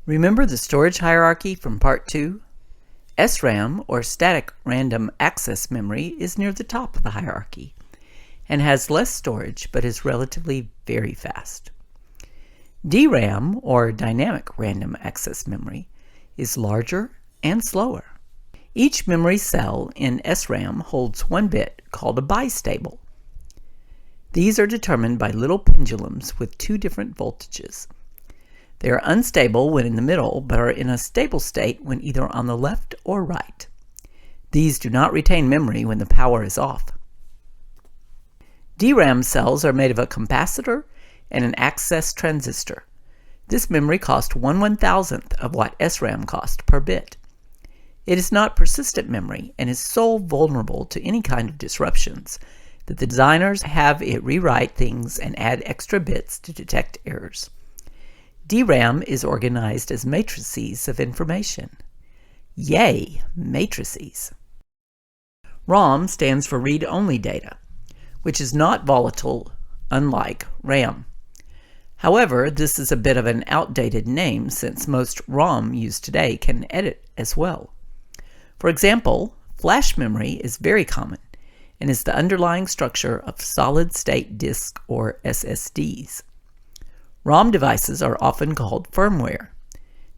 Remember the storage hierarchy from Part 2? SRAM, or Static Random Access Memory, is near the top of the hierarchy and has less storage but is relatively very fast. DRAM, or Dynamic Random Access Memory, is larger and slower. Each memory cell in SRAM holds one bit called a bistable. These are determined by little pendulums with two different voltages. They are unstable when in the middle, but are in a stable state when either on the left or right. These do not retain memory when the power is off. DRAM cells are made of a capacitor and an access transistor. This memory costs 1/1000th of what SRAM cost per bit. It is not persistent memory and is so vulnerable to any kind of disruptions that the designers have it rewrite things and add extra bits to detect errors. DRAM is organized as matrices of information. Yay, matrices! ROM stands for read-only data, which is not volatile, unlike RAM. However, this is a bit of an outdated name since most ROM used today can edit as well. For example, flash memory is very common and is the underlying structure of solid-state disk or SSDs. ROM devices are often called firmware.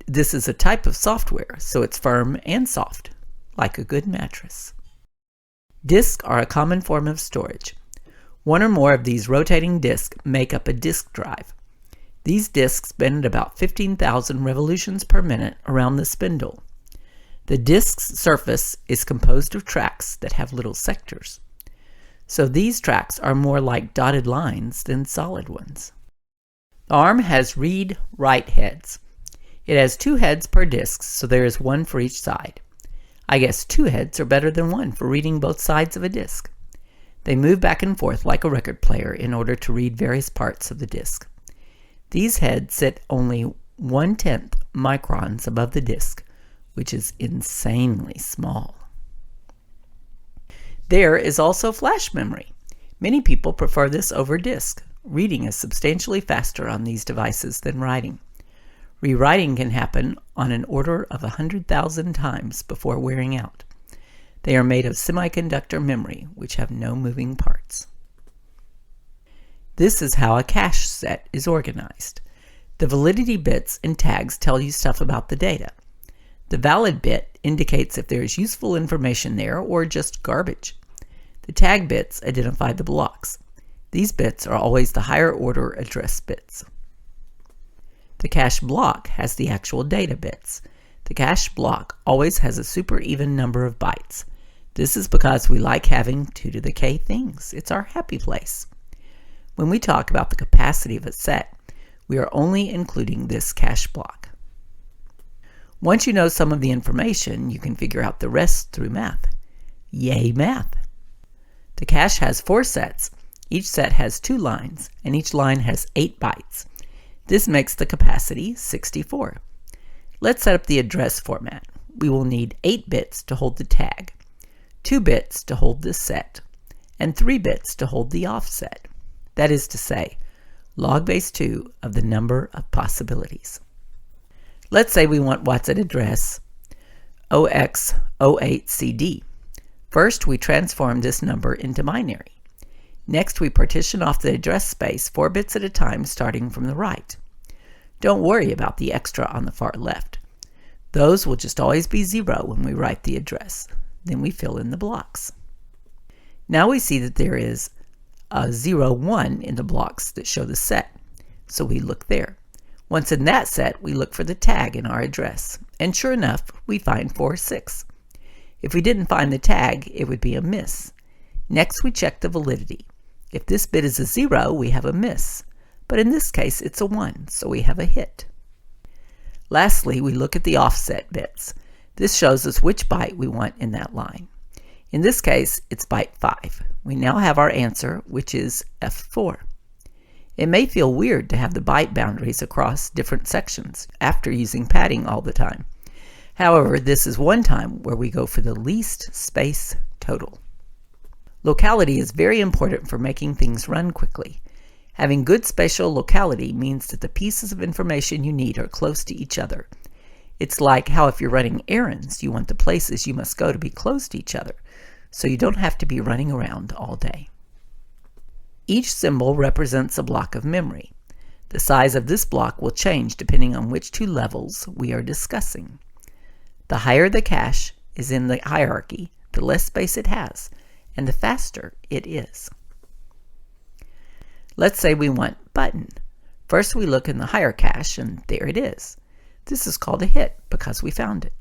This is a type of software, so it's firm and soft, like a good mattress. Disks are a common form of storage. One or more of these rotating disks make up a disk drive. These disks spin at about 15,000 revolutions per minute around the spindle. The disk's surface is composed of tracks that have little sectors. So these tracks are more like dotted lines than solid ones. The ARM has read-write heads. It has 2 heads per disk, so there is one for each side. I guess 2 heads are better than 1 for reading both sides of a disk. They move back and forth like a record player in order to read various parts of the disk. These heads sit only 1/10 microns above the disk, which is insanely small. There is also flash memory. Many people prefer this over disk. Reading is substantially faster on these devices than writing. Rewriting can happen on an order of 100,000 times before wearing out. They are made of semiconductor memory, which have no moving parts. This is how a cache set is organized. The validity bits and tags tell you stuff about the data. The valid bit indicates if there is useful information there or just garbage. The tag bits identify the blocks. These bits are always the higher order address bits. The cache block has the actual data bits. The cache block always has a super even number of bytes. This is because we like having 2 to the k things. It's our happy place. When we talk about the capacity of a set, we are only including this cache block. Once you know some of the information, you can figure out the rest through math. Yay, math! The cache has 4 sets. Each set has 2 lines, and each line has 8 bytes. This makes the capacity 64. Let's set up the address format. We will need 8 bits to hold the tag, 2 bits to hold the set, and 3 bits to hold the offset. That is to say, log base 2 of the number of possibilities. Let's say we want what's at address 0x08CD. First, we transform this number into binary. Next, we partition off the address space 4 bits at a time starting from the right. Don't worry about the extra on the far left. Those will just always be 0 when we write the address. Then we fill in the blocks. Now we see that there is a 0, 1 in the blocks that show the set, so we look there. Once in that set, we look for the tag in our address, and sure enough, we find 46. If we didn't find the tag, it would be a miss. Next, we check the validity. If this bit is a 0, we have a miss, but in this case, it's a 1, so we have a hit. Lastly, we look at the offset bits. This shows us which byte we want in that line. In this case, it's byte 5. We now have our answer, which is F4. It may feel weird to have the byte boundaries across different sections after using padding all the time. However, this is one time where we go for the least space total. Locality is very important for making things run quickly. Having good spatial locality means that the pieces of information you need are close to each other. It's like how if you're running errands, you want the places you must go to be close to each other, so you don't have to be running around all day. Each symbol represents a block of memory. The size of this block will change depending on which two levels we are discussing. The higher the cache is in the hierarchy, the less space it has, and the faster it is. Let's say we want button. First we look in the higher cache, and there it is. This is called a hit because we found it.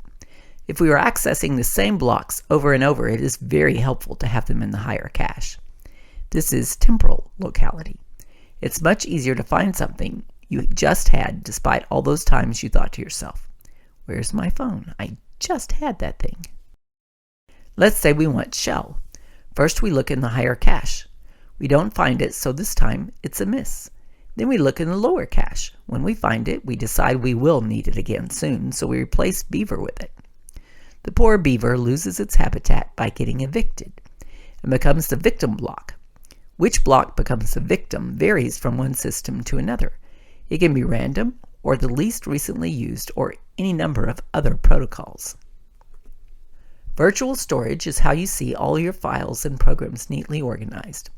If we are accessing the same blocks over and over, it is very helpful to have them in the higher cache. This is temporal locality. It's much easier to find something you just had despite all those times you thought to yourself, "Where's my phone? I just had that thing." Let's say we want shell. First we look in the higher cache. We don't find it, so this time it's a miss. Then we look in the lower cache. When we find it, we decide we will need it again soon, so we replace beaver with it. The poor beaver loses its habitat by getting evicted and becomes the victim block. Which block becomes the victim varies from one system to another. It can be random, or the least recently used, or any number of other protocols. Virtual storage is how you see all your files and programs neatly organized.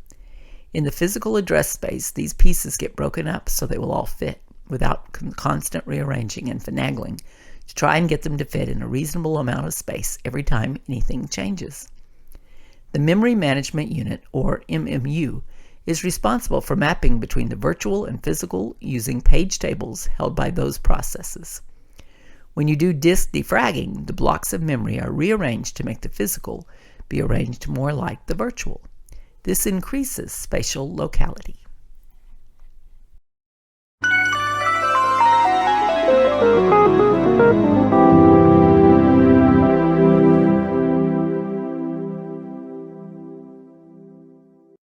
In the physical address space, these pieces get broken up so they will all fit, without constant rearranging and finagling, to try and get them to fit in a reasonable amount of space every time anything changes. The Memory Management Unit, or MMU, is responsible for mapping between the virtual and physical using page tables held by those processes. When you do disk defragging, the blocks of memory are rearranged to make the physical be arranged more like the virtual. This increases spatial locality.